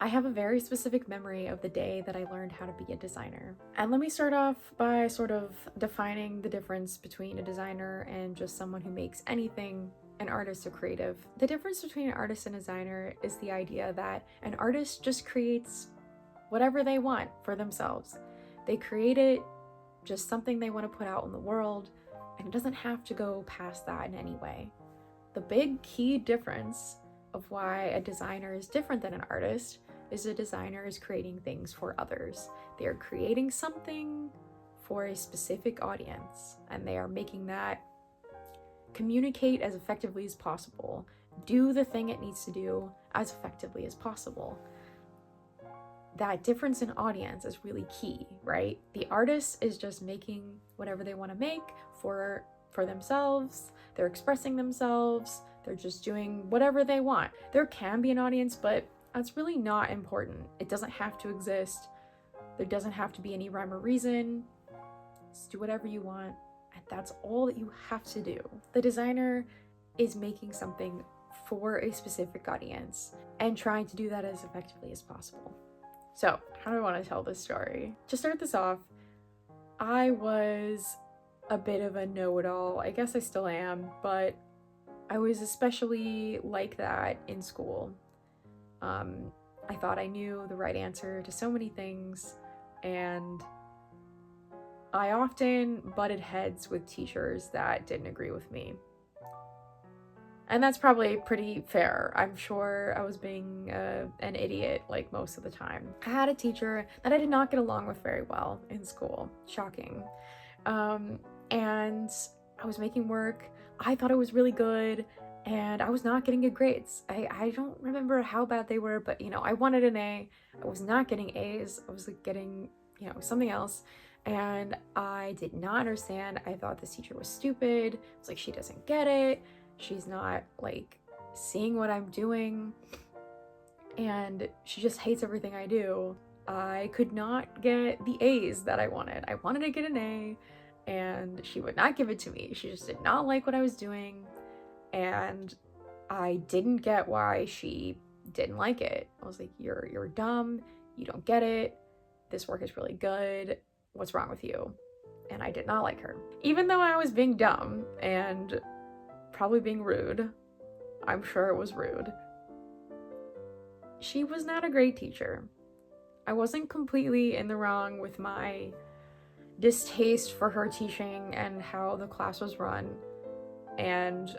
I have a very specific memory of the day that I learned how to be a designer. And let me start off by sort of defining the difference between a designer and just someone who makes anything, an artist or creative. The difference between an artist and a designer is the idea that an artist just creates whatever they want for themselves. They create it, just something they want to put out in the world, and it doesn't have to go past that in any way. The big key difference of why a designer is different than an artist is a designer is creating things for others. They are creating something for a specific audience, and they are making that communicate as effectively as possible, do the thing it needs to do as effectively as possible. That difference in audience is really key, right? The artist is just making whatever they want to make for themselves. They're expressing themselves. They're just doing whatever they want. There can be an audience, but that's really not important. It doesn't have to exist. There doesn't have to be any rhyme or reason. Just do whatever you want, and that's all that you have to do. The designer is making something for a specific audience and trying to do that as effectively as possible. So, how do I want to tell this story? To start this off, I was a bit of a know-it-all. I guess I still am, but I was especially like that in school. I thought I knew the right answer to so many things, and I often butted heads with teachers that didn't agree with me. And that's probably pretty fair. I'm sure I was being an idiot like most of the time. I had a teacher that I did not get along with very well in school. Shocking. And I was making work. I thought it was really good, and I was not getting good grades. I don't remember how bad they were, but I wanted an A. I was not getting A's. I was like getting, something else. And I did not understand. I thought this teacher was stupid. I was like, she doesn't get it. She's not like seeing what I'm doing, and she just hates everything I do. I could not get the A's that I wanted. I wanted to get an A, and she would not give it to me. She just did not like what I was doing, and I didn't get why she didn't like it. I was like, you're dumb. You don't get it. This work is really good. What's wrong with you? And I did not like her. Even though I was being dumb and probably being rude. I'm sure it was rude. She was not a great teacher. I wasn't completely in the wrong with my distaste for her teaching and how the class was run. And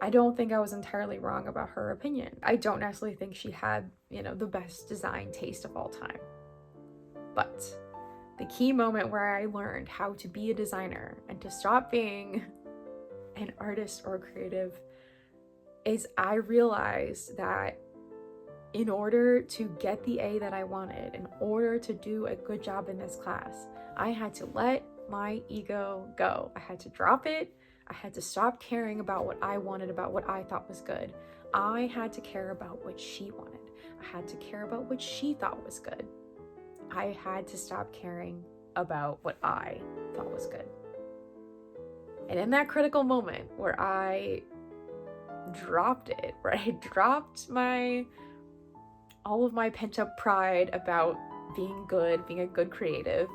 I don't think I was entirely wrong about her opinion. I don't necessarily think she had, the best design taste of all time. But the key moment where I learned how to be a designer and to stop being an artist or creative is I realized that in order to get the A that I wanted, in order to do a good job in this class, I had to let my ego go. I had to drop it. I had to stop caring about what I wanted, about what I thought was good. I had to care about what she wanted. I had to care about what she thought was good. I had to stop caring about what I thought was good. And in that critical moment where I dropped it, where I dropped all of my pent up pride about being good, being a good creative,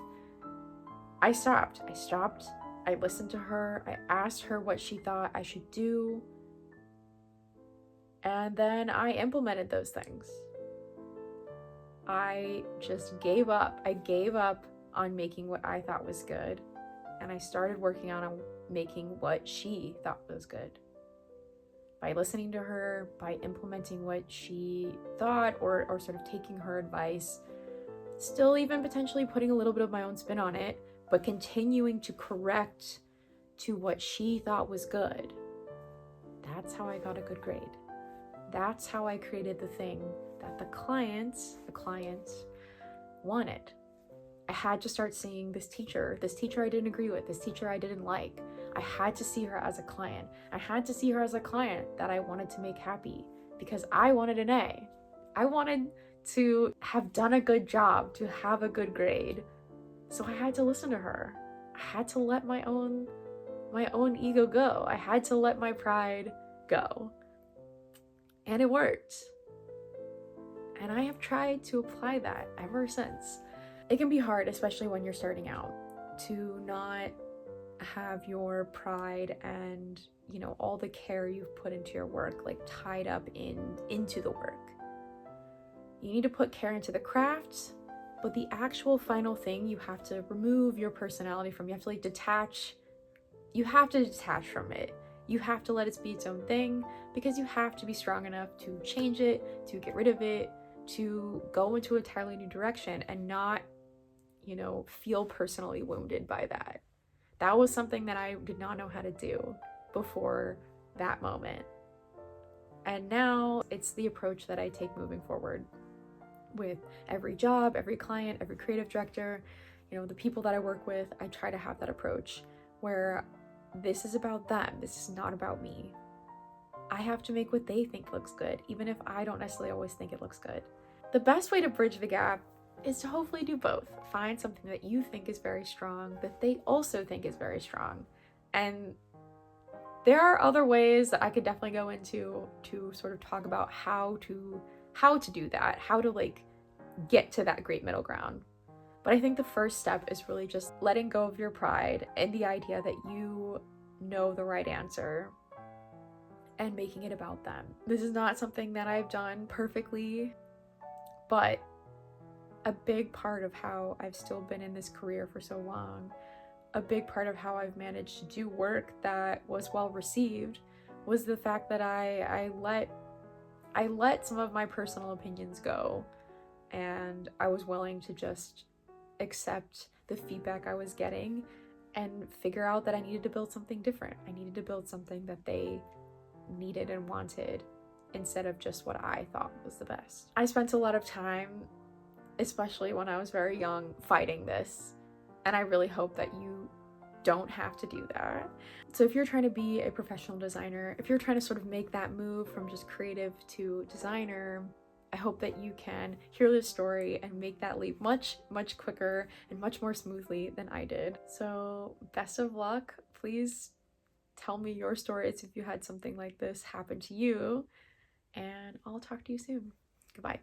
I stopped. I listened to her. I asked her what she thought I should do. And then I implemented those things. I just gave up. I gave up on making what I thought was good. And I started working on making what she thought was good. By listening to her, by implementing what she thought, or sort of taking her advice, still even potentially putting a little bit of my own spin on it, but continuing to correct to what she thought was good. That's how I got a good grade. That's how I created the thing that the client wanted. I had to start seeing this teacher I didn't agree with, this teacher I didn't like. I had to see her as a client. I had to see her as a client that I wanted to make happy because I wanted an A. I wanted to have done a good job, to have a good grade. So I had to listen to her. I had to let my own ego go. I had to let my pride go. And it worked. And I have tried to apply that ever since. It can be hard, especially when you're starting out, to not have your pride and, you know, all the care you've put into your work like tied up into the work. You need to put care into the craft, but the actual final thing, you have to remove your personality from. You have to like detach. You have to detach from it. You have to let it be its own thing, because you have to be strong enough to change it, to get rid of it, to go into an entirely new direction and not, you know, feel personally wounded by that. That was something that I did not know how to do before that moment. And now it's the approach that I take moving forward with every job, every client, every creative director, you know, the people that I work with. I try to have that approach where this is about them. This is not about me. I have to make what they think looks good, even if I don't necessarily always think it looks good. The best way to bridge the gap is to hopefully do both. Find something that you think is very strong that they also think is very strong. And there are other ways that I could definitely go into to sort of talk about how to do that, how to like get to that great middle ground. But I think the first step is really just letting go of your pride and the idea that you know the right answer and making it about them. This is not something that I've done perfectly, but a big part of how I've still been in this career for so long, a big part of how I've managed to do work that was well received, was the fact that I let some of my personal opinions go, and I was willing to just accept the feedback I was getting and figure out that I needed to build something different. I needed to build something that they needed and wanted instead of just what I thought was the best. I spent a lot of time, especially when I was very young, fighting this, and I really hope that you don't have to do that. So if you're trying to be a professional designer, if you're trying to sort of make that move from just creative to designer, I hope that you can hear this story and make that leap much, much quicker and much more smoothly than I did. So best of luck. Please tell me your stories if you had something like this happen to you, and I'll talk to you soon. Goodbye.